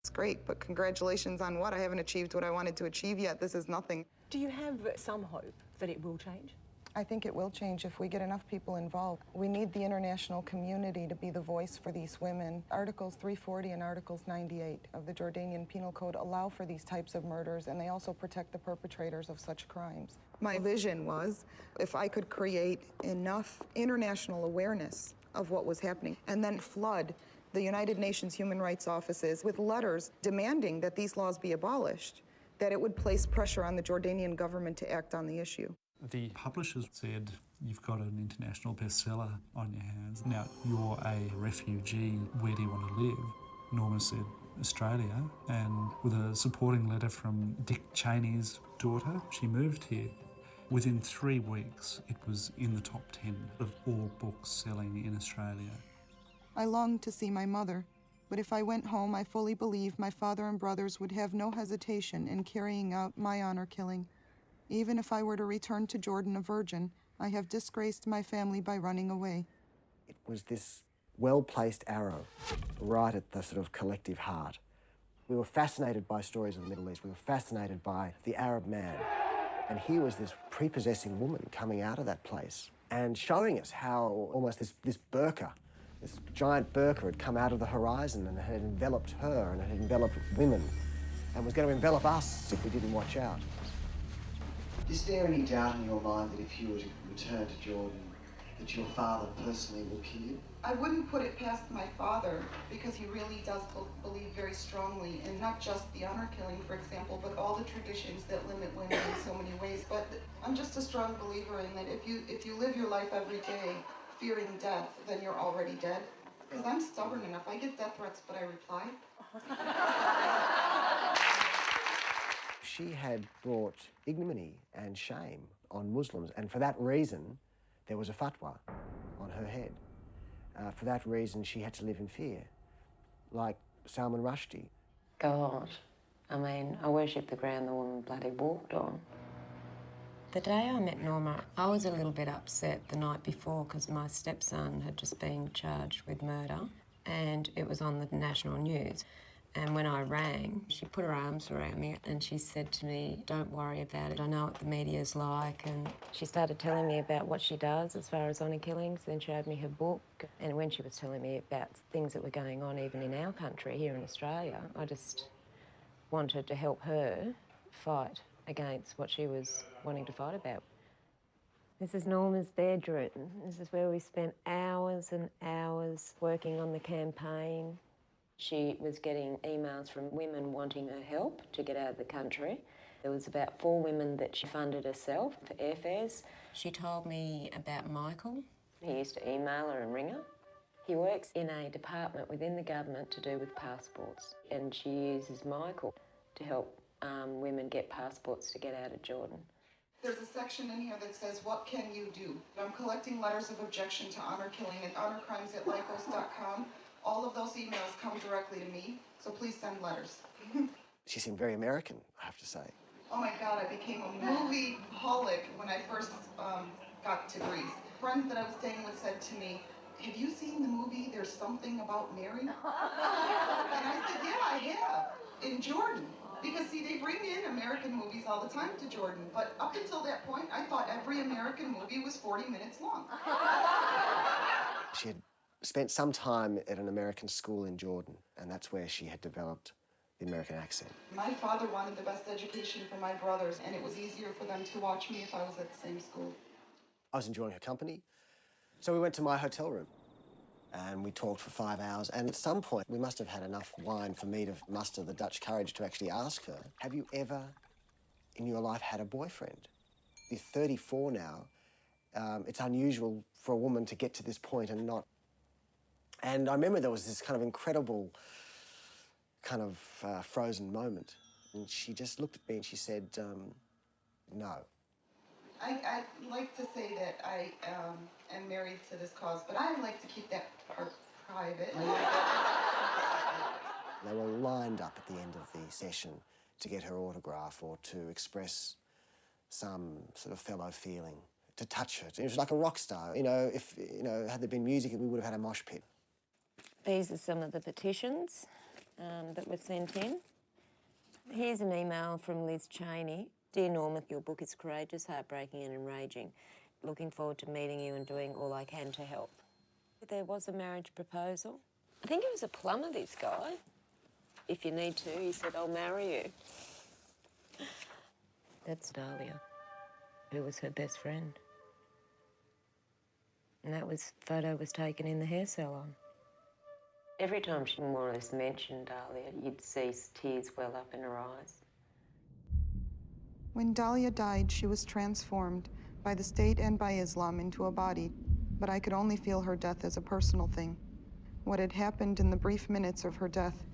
It's great, but congratulations on what? I haven't achieved what I wanted to achieve yet. This is nothing. Do you have some hope that it will change? I think it will change if we get enough people involved. We need the international community to be the voice for these women. Articles 340 and Articles 98 of the Jordanian Penal Code allow for these types of murders, and they also protect the perpetrators of such crimes. My vision was if I could create enough international awareness of what was happening and then flood the United Nations Human Rights offices with letters demanding that these laws be abolished, that it would place pressure on the Jordanian government to act on the issue. The publishers said, you've got an international bestseller on your hands. Now, you're a refugee. Where do you want to live? Norma said, Australia. And with a supporting letter from Dick Cheney's daughter, she moved here. Within 3 weeks, it was in the top 10 of all books selling in Australia. I longed to see my mother, but if I went home, I fully believe my father and brothers would have no hesitation in carrying out my honor killing. Even if I were to return to Jordan a virgin, I have disgraced my family by running away. It was this well-placed arrow right at the sort of collective heart. We were fascinated by stories of the Middle East. We were fascinated by the Arab man. And here was this prepossessing woman coming out of that place and showing us how almost this burqa, this giant burqa had come out of the horizon and had enveloped her and it had enveloped women and was going to envelop us if we didn't watch out. Is there any doubt in your mind that if you were to return to Jordan, that your father personally will kill you? I wouldn't put it past my father because he really does believe very strongly in not just the honor killing, for example, but all the traditions that limit women in so many ways. But I'm just a strong believer in that if you live your life every day fearing death, then you're already dead. Because I'm stubborn enough. I get death threats, but I reply. She had brought ignominy and shame on Muslims, and for that reason, there was a fatwa on her head. For that reason, she had to live in fear, like Salman Rushdie. God, I mean, I worship the ground the woman bloody walked on. The day I met Norma, I was a little bit upset the night before because my stepson had just been charged with murder and it was on the national news. And when I rang, she put her arms around me and she said to me, don't worry about it, I know what the media's like. And she started telling me about what she does as far as honour killings, then showed me her book. And when she was telling me about things that were going on even in our country, here in Australia, I just wanted to help her fight against what she was wanting to fight about. This is Norma's bedroom. This is where we spent hours and hours working on the campaign. She was getting emails from women wanting her help to get out of the country. There was about 4 women that she funded herself for airfares. She told me about Michael. He used to email her and ring her. He works in a department within the government to do with passports, and she uses Michael to help women get passports to get out of Jordan. There's a section in here that says, what can you do? I'm collecting letters of objection to honor killing at honorcrimes@lycos.com. All of those emails come directly to me, so please send letters. She seemed very American, I have to say. Oh my God, I became a movie-holic when I first got to Greece. Friends that I was staying with said to me, have you seen the movie There's Something About Mary? And I said, yeah, I have, in Jordan. Because see, they bring in American movies all the time to Jordan, but up until that point, I thought every American movie was 40 minutes long. She had spent some time at an American school in Jordan, and that's where she had developed the American accent. My father wanted the best education for my brothers, and it was easier for them to watch me if I was at the same school. I was enjoying her company, so we went to my hotel room, and we talked for 5 hours, and at some point, we must have had enough wine for me to muster the Dutch courage to actually ask her, have you ever in your life had a boyfriend? You're 34 now. It's unusual for a woman to get to this point and not. And I remember there was this kind of incredible frozen moment. And she just looked at me and she said, no. I'd like to say that I am married to this cause, but I like to keep that part private. They were lined up at the end of the session to get her autograph or to express some sort of fellow feeling, to touch her. It was like a rock star. You know, if, you know, had there been music, we would have had a mosh pit. These are some of the petitions that were sent in. Here's an email from Liz Cheney. Dear Norma, your book is courageous, heartbreaking and enraging. Looking forward to meeting you and doing all I can to help. There was a marriage proposal. I think he was a plumber, this guy. If you need to, he said, I'll marry you. That's Dahlia, who was her best friend. And that photo was taken in the hair salon. Every time she more or less mentioned Dahlia, you'd see tears well up in her eyes. When Dahlia died, she was transformed by the state and by Islam into a body, but I could only feel her death as a personal thing. What had happened in the brief minutes of her death.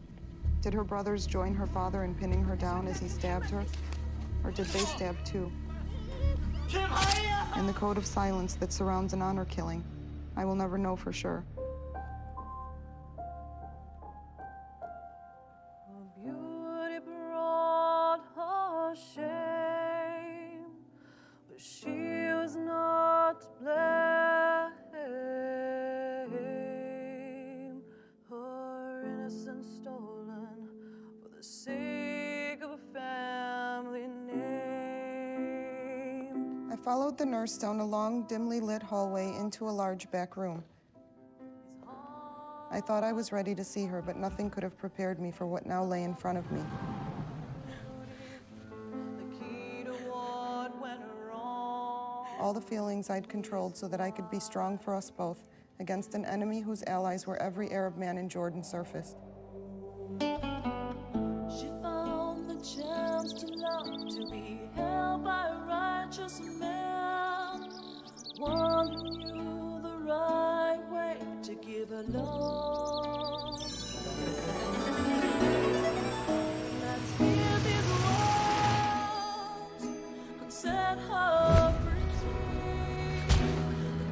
Did her brothers join her father in pinning her down as he stabbed her? Or did they stab too? In the code of silence that surrounds an honor killing, I will never know for sure. Beauty brought her shame, but she was not to blame. Her innocence stolen for the sake of a family name. I followed the nurse down a long, dimly lit hallway into a large back room. I thought I was ready to see her, but nothing could have prepared me for what now lay in front of me. All the feelings I'd controlled so that I could be strong for us both against an enemy whose allies were every Arab man in Jordan surfaced. She found the chance to love, to be held by a righteous man, one who knew the right way to give her love. Let's hear these words and set her free.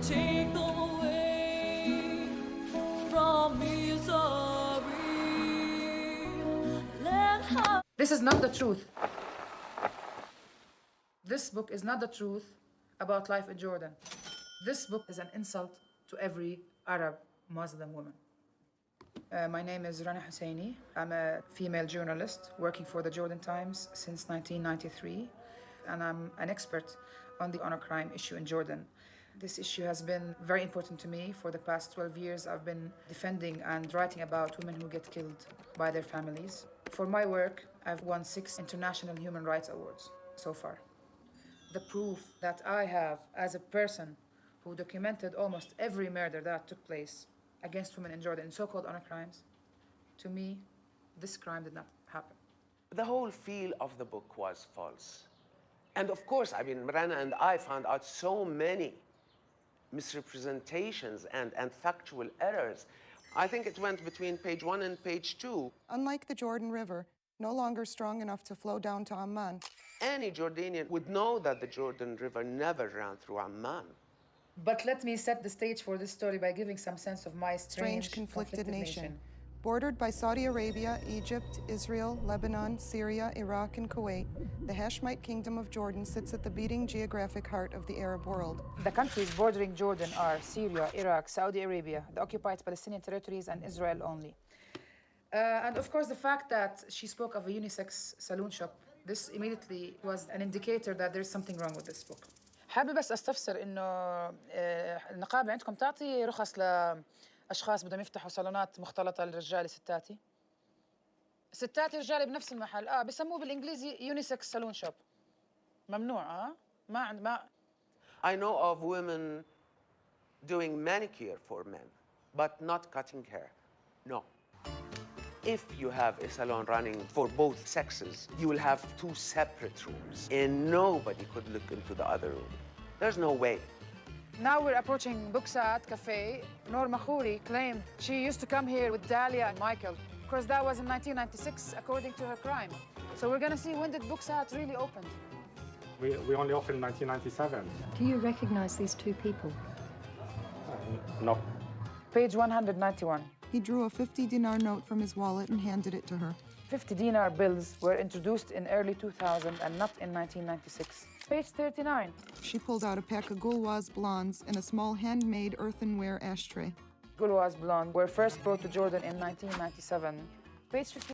Take them away from misery. Let her. This is not the truth. This book is not the truth about life in Jordan. This book is an insult to every Arab Muslim woman. My name is Rana Husseini. I'm a female journalist working for the Jordan Times since 1993, and I'm an expert on the honor crime issue in Jordan. This issue has been very important to me. For the past 12 years, I've been defending and writing about women who get killed by their families. For my work, I've won 6 international human rights awards so far. The proof that I have as a person who documented almost every murder that took place against women in Jordan, so-called honor crimes, to me, this crime did not happen. The whole feel of the book was false. And of course, I mean, Rana and I found out so many misrepresentations and factual errors. I think it went between page 1 and page 2. Unlike the Jordan River, no longer strong enough to flow down to Amman, Any Jordanian would know that the Jordan River never ran through Amman. But let me set the stage for this story by giving some sense of my strange conflicted nation, bordered by Saudi Arabia, Egypt, Israel, Lebanon, Syria, Iraq, and Kuwait, the Hashemite Kingdom of Jordan sits at the beating geographic heart of the Arab world. The countries bordering Jordan are Syria, Iraq, Saudi Arabia, the occupied Palestinian territories, and Israel only. And of course, the fact that she spoke of a unisex saloon shop, this immediately was an indicator that there's something wrong with this book. حابة بس استفسر انه النقابة عندكم تعطي رخص لاشخاص بدهم يفتحوا صالونات مختلطة للرجال ستاتي؟ ستاتي رجالي بنفس المحل بسموه بالانجليزي يونيسكس سالون شوب. ممنوع ما I know of women doing manicure for men, but not cutting hair. No. If you have a salon running for both sexes, you will have 2 separate rooms, and nobody could look into the other room. There's no way. Now we're approaching Buksat Cafe. Norma Khouri claimed she used to come here with Dahlia and Michael. Of course, that was in 1996, according to her crime. So we're gonna see when did Buksat really open. We only opened in 1997. Do you recognize these 2 people? No. Page 191. He drew a 50 dinar note from his wallet and handed it to her. 50 dinar bills were introduced in early 2000 and not in 1996. Page 39. She pulled out a pack of Gulwaz blondes and a small handmade earthenware ashtray. Gulwaz blonde were first brought to Jordan in 1997 Great strategic